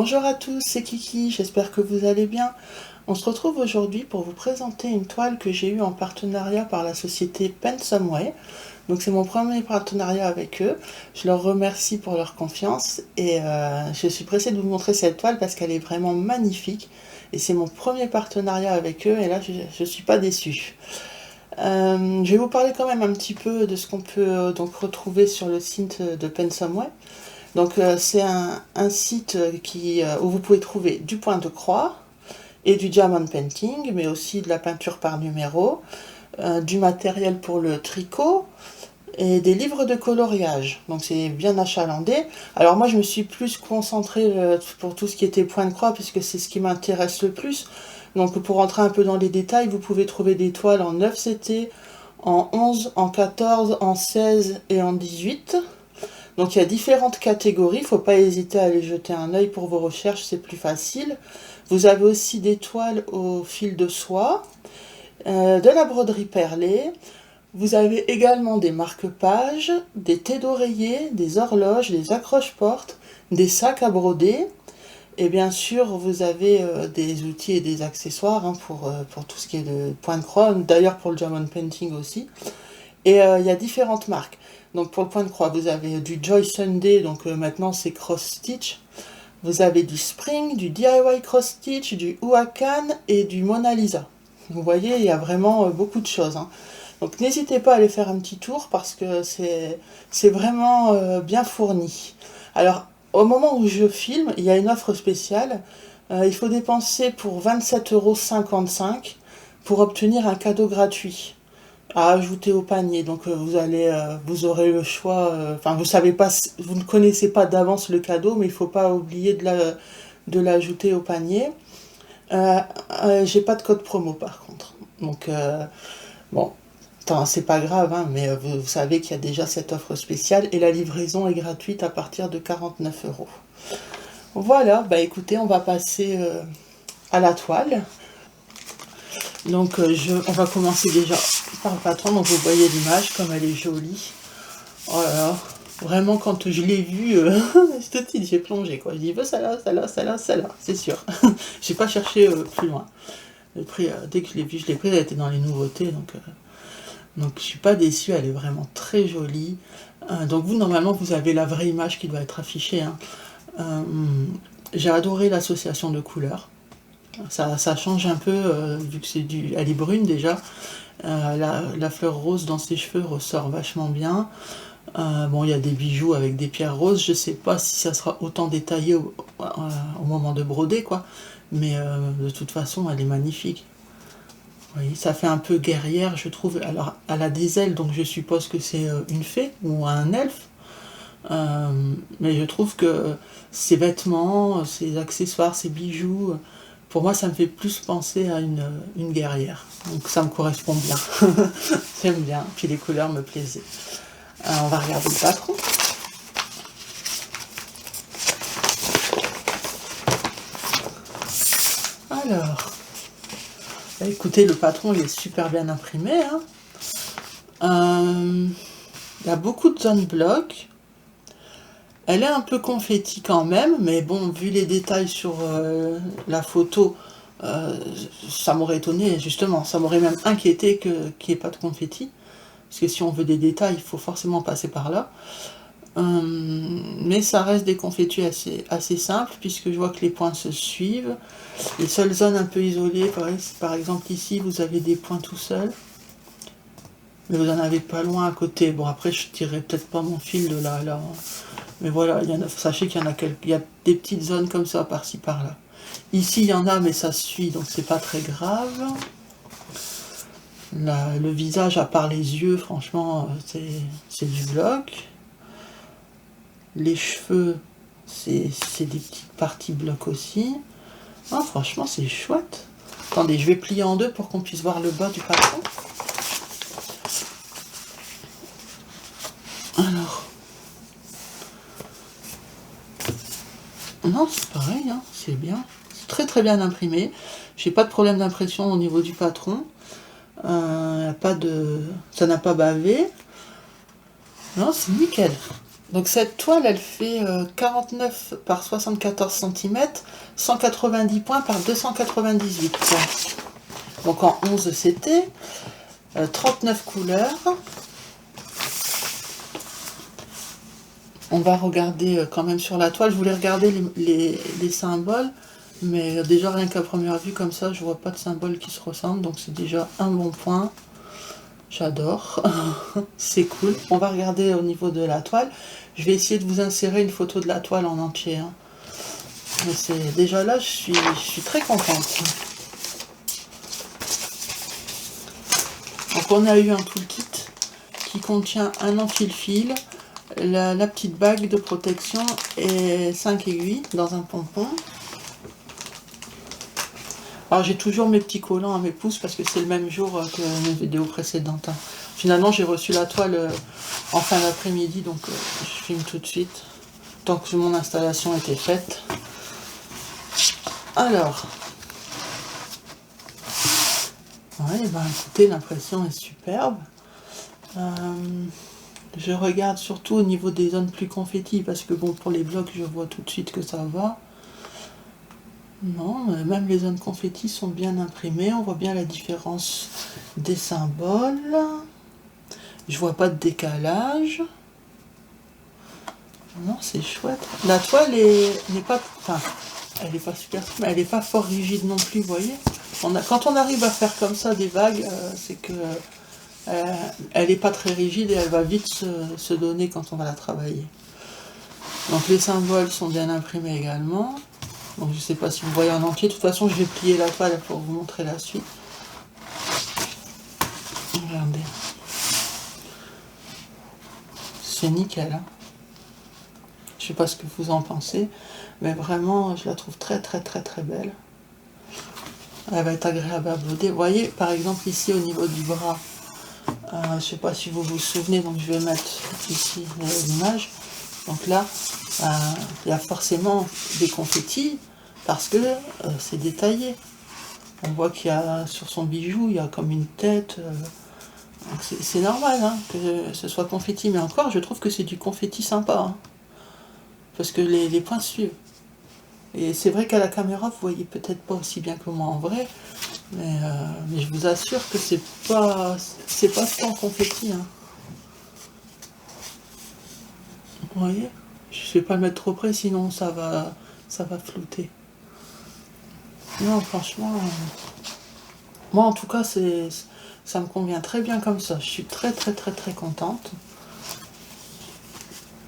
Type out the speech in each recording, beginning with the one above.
Bonjour à tous, c'est Kiki, j'espère que vous allez bien. On se retrouve aujourd'hui pour vous présenter une toile que j'ai eue en partenariat par la société Pensomeway. Donc c'est mon premier partenariat avec eux. Je leur remercie pour leur confiance et je suis pressée de vous montrer cette toile parce qu'elle est vraiment magnifique. Et c'est mon premier partenariat avec eux et là je ne suis pas déçue. Je vais vous parler quand même un petit peu de ce qu'on peut donc retrouver sur le site de Pensomeway. Donc c'est un site où vous pouvez trouver du point de croix et du diamond painting, mais aussi de la peinture par numéro, du matériel pour le tricot et des livres de coloriage. Donc c'est bien achalandé. Alors moi je me suis plus concentrée pour tout ce qui était point de croix puisque c'est ce qui m'intéresse le plus. Donc pour rentrer un peu dans les détails, vous pouvez trouver des toiles en 9 CT, en 11, en 14, en 16 et en 18. Donc il y a différentes catégories, il ne faut pas hésiter à aller jeter un œil pour vos recherches, c'est plus facile. Vous avez aussi des toiles au fil de soie, de la broderie perlée. Vous avez également des marque-pages, des thés d'oreiller, des horloges, des accroche-portes, des sacs à broder. Et bien sûr, vous avez des outils et des accessoires pour tout ce qui est de point de croix, d'ailleurs pour le diamond painting aussi. Et il y a différentes marques. Donc pour le point de croix, vous avez du Joy Sunday, donc maintenant c'est cross stitch. Vous avez du Spring, du DIY cross stitch, du Huacan et du Mona Lisa. Vous voyez, il y a vraiment beaucoup de choses. Donc n'hésitez pas à aller faire un petit tour parce que c'est vraiment bien fourni. Alors au moment où je filme, il y a une offre spéciale. Il faut dépenser pour 27,55 € pour obtenir un cadeau gratuit à ajouter au panier. Donc vous aurez le choix. Enfin, vous savez pas, vous ne connaissez pas d'avance le cadeau, mais il faut pas oublier de l'ajouter au panier. J'ai pas de code promo par contre. Donc bon, c'est pas grave, mais vous savez qu'il y a déjà cette offre spéciale et la livraison est gratuite à partir de 49 €. Voilà, bah écoutez, on va passer à la toile. Donc on va commencer déjà par le patron, donc vous voyez l'image comme elle est jolie. Oh là là, vraiment quand je l'ai vue, tout de suite j'ai plongé quoi. Je dis celle-là, c'est sûr. J'ai pas cherché plus loin. Le prix, dès que je l'ai prise, elle était dans les nouveautés, donc je suis pas déçue, elle est vraiment très jolie. Donc vous normalement vous avez la vraie image qui doit être affichée. J'ai adoré l'association de couleurs. Ça change un peu, vu que elle est brune déjà. La fleur rose dans ses cheveux ressort vachement bien. Bon, il y a des bijoux avec des pierres roses. Je sais pas si ça sera autant détaillé au moment de broder, quoi. Mais de toute façon, elle est magnifique. Vous voyez, ça fait un peu guerrière, je trouve. Alors, elle a des ailes, donc je suppose que c'est une fée ou un elfe. Mais je trouve que ses vêtements, ses accessoires, ses bijoux, pour moi, ça me fait plus penser à une guerrière. Donc ça me correspond bien. J'aime bien. Puis les couleurs me plaisaient. On va regarder le patron. Alors, bah, écoutez, le patron, il est super bien imprimé. Il y a beaucoup de zones blocs. Elle est un peu confetti quand même, mais bon, vu les détails sur la photo, ça m'aurait étonné, justement, ça m'aurait même inquiété qu'il n'y ait pas de confetti, parce que si on veut des détails, il faut forcément passer par là. Mais ça reste des confettis assez simples, puisque je vois que les points se suivent. Les seules zones un peu isolées, par exemple ici, vous avez des points tout seuls, mais vous en avez pas loin à côté. Bon, après, je tirerai peut-être pas mon fil de là à là. Mais voilà, sachez qu'il y a des petites zones comme ça, par-ci, par-là. Ici, il y en a, mais ça suit, donc c'est pas très grave. Le visage, à part les yeux, franchement, c'est du bloc. Les cheveux, c'est des petites parties bloc aussi. Ah, franchement, c'est chouette. Attendez, je vais plier en deux pour qu'on puisse voir le bas du patron. Alors... Non, c'est pareil, c'est bien. C'est très très bien imprimé. J'ai pas de problème d'impression au niveau du patron. Ça n'a pas bavé. Non, c'est nickel. Donc cette toile, elle fait 49 par 74 cm, 190 points par 298 points. Donc en 11 CT, 39 couleurs. On va regarder quand même sur la toile. Je voulais regarder les symboles, mais déjà rien qu'à première vue comme ça, je vois pas de symboles qui se ressemblent, donc c'est déjà un bon point. J'adore, c'est cool. On va regarder au niveau de la toile. Je vais essayer de vous insérer une photo de la toile en entier. Hein. Mais c'est déjà là, je suis très contente. Donc on a eu un toolkit qui contient un enfile-fil, la petite bague de protection et 5 aiguilles dans un pompon. Alors j'ai toujours mes petits collants à mes pouces parce que c'est le même jour que mes vidéos précédentes. Hein. Finalement j'ai reçu la toile en fin d'après-midi, donc je filme tout de suite, tant que mon installation était faite. Alors, ouais, ben écoutez, l'impression est superbe. Je regarde surtout au niveau des zones plus confetti, parce que bon, pour les blocs, je vois tout de suite que ça va. Non, même les zones confetti sont bien imprimées, on voit bien la différence des symboles. Je vois pas de décalage. Non, c'est chouette. La toile n'est pas... Enfin, elle n'est pas super, mais elle n'est pas fort rigide non plus, vous voyez. Quand on arrive à faire comme ça des vagues, c'est que elle n'est pas très rigide et elle va vite se donner quand on va la travailler. Donc les symboles sont bien imprimés également. Donc je ne sais pas si vous voyez en entier. De toute façon, je vais plier la toile pour vous montrer la suite. Regardez. C'est nickel. Hein. Je ne sais pas ce que vous en pensez, mais vraiment, je la trouve très très très très belle. Elle va être agréable à broder. Vous voyez, par exemple, ici au niveau du bras, je ne sais pas si vous vous souvenez, donc je vais mettre ici l'image. Donc là, il y a forcément des confettis parce que c'est détaillé. On voit qu'il y a sur son bijou, il y a comme une tête. C'est normal hein, que ce soit confetti, mais encore, je trouve que c'est du confetti sympa. Hein, parce que les points suivent. Et c'est vrai qu'à la caméra, vous voyez peut-être pas aussi bien que moi en vrai, mais je vous assure que c'est pas tant confetti. Hein. Vous voyez, je vais pas le mettre trop près, sinon ça va flouter. Non, franchement, moi en tout cas, ça me convient très bien comme ça. Je suis très très très très contente.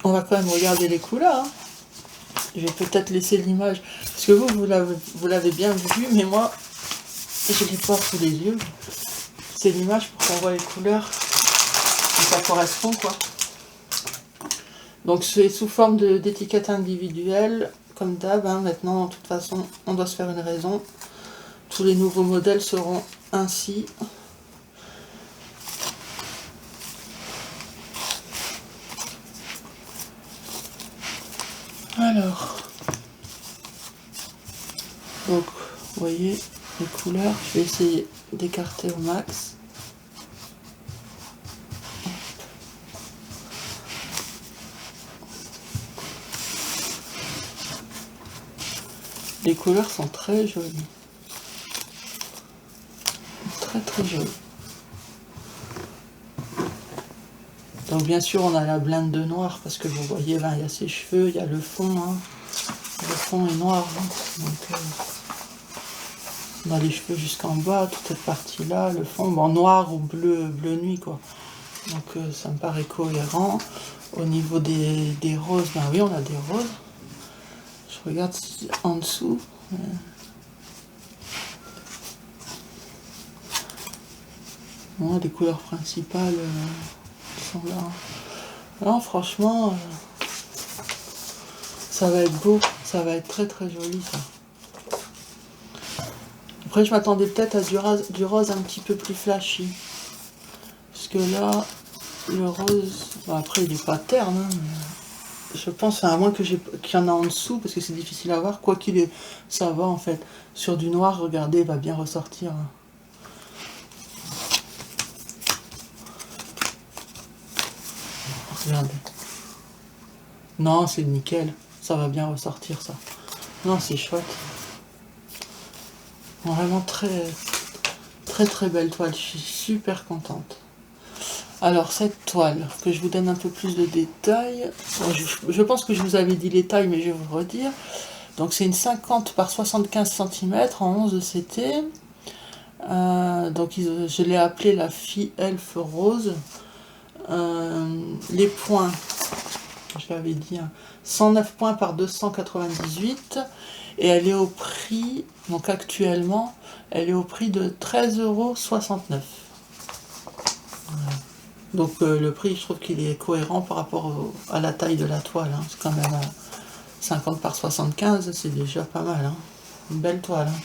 On va quand même regarder les couleurs. Hein. Je vais peut-être laisser l'image, parce que vous l'avez bien vu, mais moi, je l'ai pas sous les yeux. C'est l'image pour qu'on voit les couleurs, et ça correspond quoi. Donc c'est sous forme d'étiquette individuelle, comme d'hab. Hein. Maintenant, de toute façon, on doit se faire une raison. Tous les nouveaux modèles seront ainsi. Alors, donc, vous voyez les couleurs. Je vais essayer d'écarter au max. Les couleurs sont très jolies. Très très jolies. Donc bien sûr on a la blinde de noir parce que vous voyez là il y a ses cheveux, il y a le fond. Hein. Le fond est noir. Hein. Donc, on a les cheveux jusqu'en bas, toute cette partie là, le fond bon, noir ou bleu nuit quoi. Donc ça me paraît cohérent. Au niveau des roses, ben oui on a des roses. Je regarde en dessous. Bon, les couleurs principales sont là. Non, franchement, ça va être beau. Ça va être très très joli ça. Après, je m'attendais peut-être à du rose un petit peu plus flashy. Parce que là, le rose... Bon, après, il n'est pas terne. Hein, mais je pense, à moins qu'il y en a en dessous, parce que c'est difficile à voir. Quoi qu'il est, ça va en fait. Sur du noir, regardez, il va bien ressortir. Regardez. Non, c'est nickel. Ça va bien ressortir, ça. Non, c'est chouette. Vraiment très, très, très belle toile. Je suis super contente. Alors, cette toile, que je vous donne un peu plus de détails. Bon, je pense que je vous avais dit les tailles, mais je vais vous redire. Donc, c'est une 50 par 75 cm en 11 CT. Donc, je l'ai appelée la fille elfe rose. Les points, je l'avais dit, 109 points par 298. Et elle est au prix, donc actuellement, elle est au prix de 13,69 €. Voilà. Donc le prix, je trouve qu'il est cohérent par rapport à la taille de la toile. Hein. C'est quand même 50 par 75, c'est déjà pas mal. Hein. Une belle toile. Hein.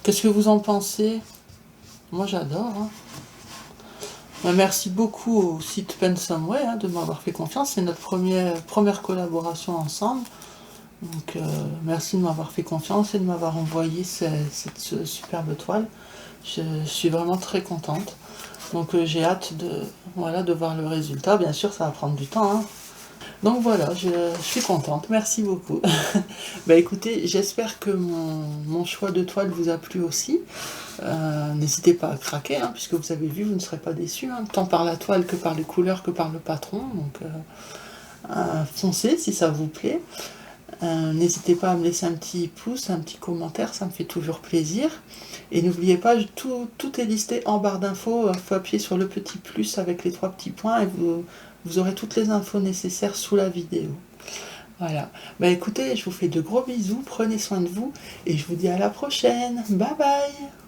Qu'est-ce que vous en pensez? Moi j'adore. Hein. Merci beaucoup au site Pensomeway de m'avoir fait confiance. C'est notre première collaboration ensemble. Donc merci de m'avoir fait confiance et de m'avoir envoyé cette superbe toile. Je suis vraiment très contente. Donc j'ai hâte de voir le résultat. Bien sûr, ça va prendre du temps. Hein. Donc voilà, je suis contente. Merci beaucoup. Bah écoutez, j'espère que mon choix de toile vous a plu aussi. N'hésitez pas à craquer, hein, puisque vous avez vu, vous ne serez pas déçus, hein, tant par la toile que par les couleurs, que par le patron. Donc foncez si ça vous plaît. N'hésitez pas à me laisser un petit pouce, un petit commentaire, ça me fait toujours plaisir. Et n'oubliez pas, tout est listé en barre d'infos. Il faut appuyer sur le petit plus avec les 3 petits points et vous aurez toutes les infos nécessaires sous la vidéo. Voilà. Bah écoutez, je vous fais de gros bisous, prenez soin de vous et je vous dis à la prochaine. Bye bye.